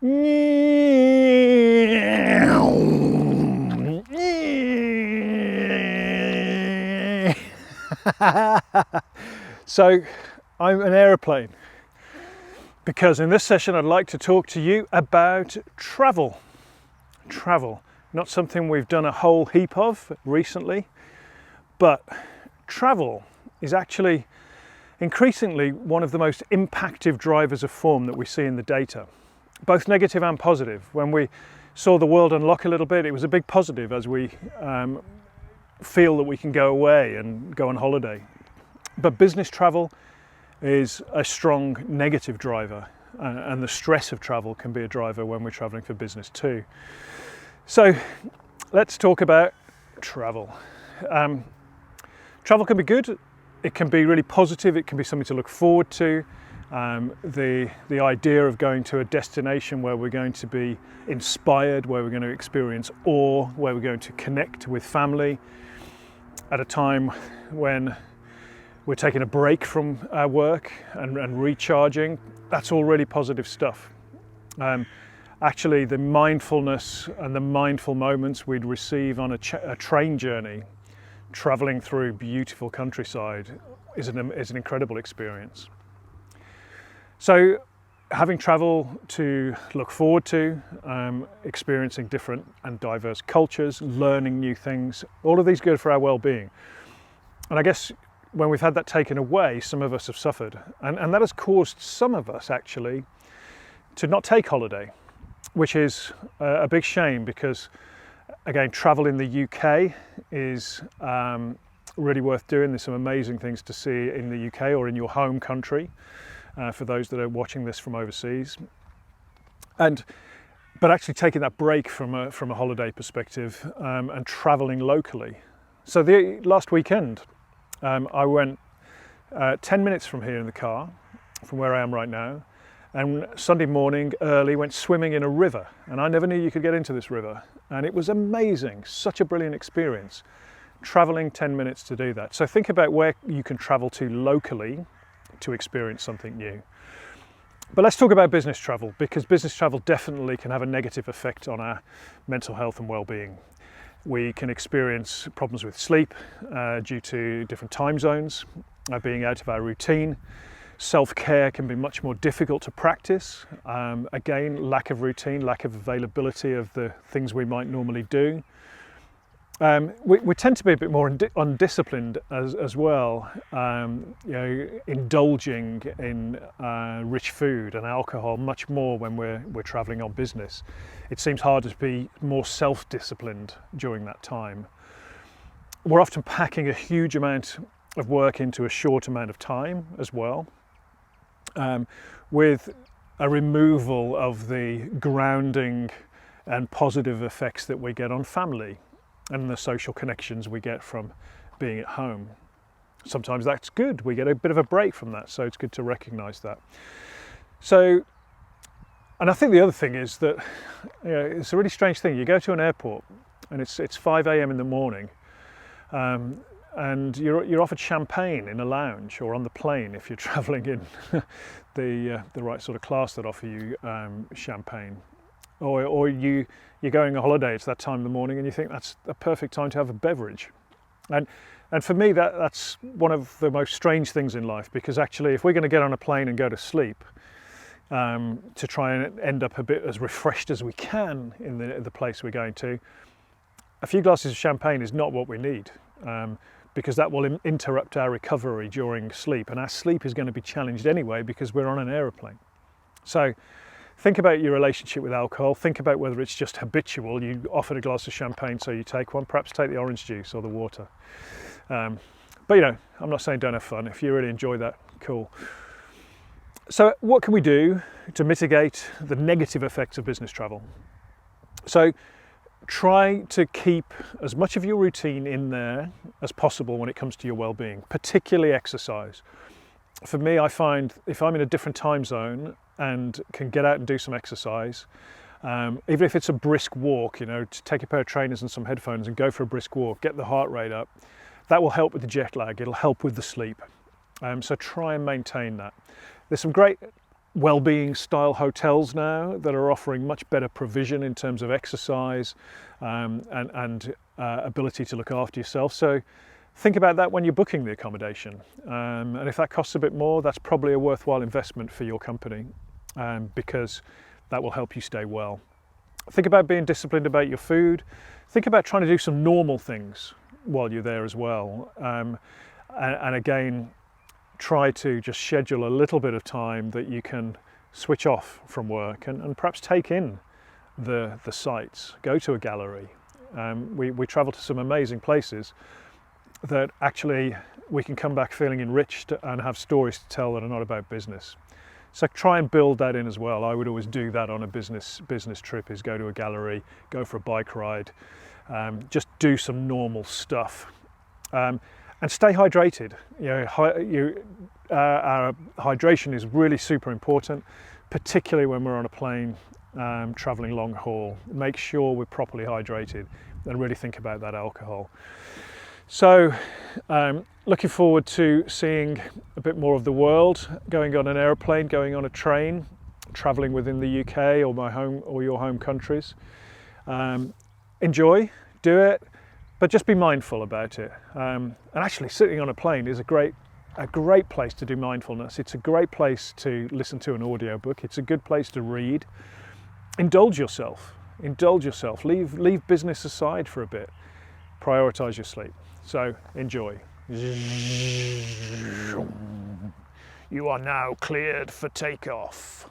So I'm an aeroplane because in this session I'd like to talk to you about travel. Travel, not something we've done a whole heap of recently, but travel is actually increasingly one of the most impactive drivers of form that we see in the data, both negative and positive. When we saw the world unlock a little bit, it was a big positive as we feel that we can go away and go on holiday. But business travel is a strong negative driver, and the stress of travel can be a driver when we're traveling for business too. So let's talk about travel. Travel can be good, it can be really positive, it can be something to look forward to. The idea of going to a destination where we're going to be inspired, where we're going to experience awe, where we're going to connect with family at a time when we're taking a break from our work and recharging, that's all really positive stuff. Actually, the mindfulness and the mindful moments we'd receive on a train journey, traveling through beautiful countryside, is an incredible experience. So having travel to look forward to, experiencing different and diverse cultures, learning new things, all of these good for our well-being. And I guess when we've had that taken away, some of us have suffered. And that has caused some of us actually to not take holiday, which is a big shame because, again, travel in the UK is really worth doing. There's some amazing things to see in the UK or in your home country for those that are watching this from overseas. But actually taking that break from a holiday perspective and traveling locally. So the last weekend, I went 10 minutes from here in the car, from where I am right now, and Sunday morning early went swimming in a river, and I never knew you could get into this river, and it was amazing, such a brilliant experience, traveling 10 minutes to do that. So think about where you can travel to locally to experience something new. But let's talk about business travel, because business travel definitely can have a negative effect on our mental health and well-being. We can experience problems with sleep due to different time zones, being out of our routine. Self-care can be much more difficult to practice. Again, lack of routine, lack of availability of the things we might normally do. We tend to be a bit more undisciplined as well, indulging in rich food and alcohol much more when we're traveling on business. It seems harder to be more self-disciplined during that time. We're often packing a huge amount of work into a short amount of time as well, with a removal of the grounding and positive effects that we get on family and the social connections we get from being at home. Sometimes that's good, we get a bit of a break from that, so it's good to recognise that. So, and I think the other thing is that it's a really strange thing. You go to an airport and it's 5 a.m. in the morning, and you're offered champagne in a lounge or on the plane if you're travelling in the right sort of class that offer you champagne. Or you're going on holiday, it's that time in the morning and you think that's a perfect time to have a beverage. And for me that's one of the most strange things in life, because actually if we're going to get on a plane and go to sleep, to try and end up a bit as refreshed as we can in the place we're going to, a few glasses of champagne is not what we need, because that will interrupt our recovery during sleep, and our sleep is going to be challenged anyway because we're on an aeroplane. So think about your relationship with alcohol. Think about whether it's just habitual. You offered a glass of champagne, so you take one. Perhaps take the orange juice or the water. But I'm not saying don't have fun. If you really enjoy that, cool. So what can we do to mitigate the negative effects of business travel? So try to keep as much of your routine in there as possible when it comes to your well-being, particularly exercise. For me, I find if I'm in a different time zone and can get out and do some exercise, even if it's a brisk walk, to take a pair of trainers and some headphones and go for a brisk walk, get the heart rate up, that will help with the jet lag, it'll help with the sleep. So try and maintain that. There's some great well-being style hotels now that are offering much better provision in terms of exercise and ability to look after yourself. So think about that when you're booking the accommodation. And if that costs a bit more, that's probably a worthwhile investment for your company, because that will help you stay well. Think about being disciplined about your food. Think about trying to do some normal things while you're there as well. And again, try to just schedule a little bit of time that you can switch off from work and perhaps take in the sights. Go to a gallery. We travel to some amazing places that actually we can come back feeling enriched and have stories to tell that are not about business. So try and build that in as well. I would always do that on a business trip, is go to a gallery, go for a bike ride, just do some normal stuff. And stay hydrated. Our hydration is really super important, particularly when we're on a plane traveling long haul. Make sure we're properly hydrated and really think about that alcohol. So looking forward to seeing a bit more of the world, going on an airplane, going on a train, traveling within the UK or my home or your home countries. Enjoy, do it, but just be mindful about it. And actually sitting on a plane is a great place to do mindfulness. It's a great place to listen to an audiobook. It's a good place to read. Indulge yourself. Leave business aside for a bit. Prioritize your sleep. So enjoy. You are now cleared for takeoff.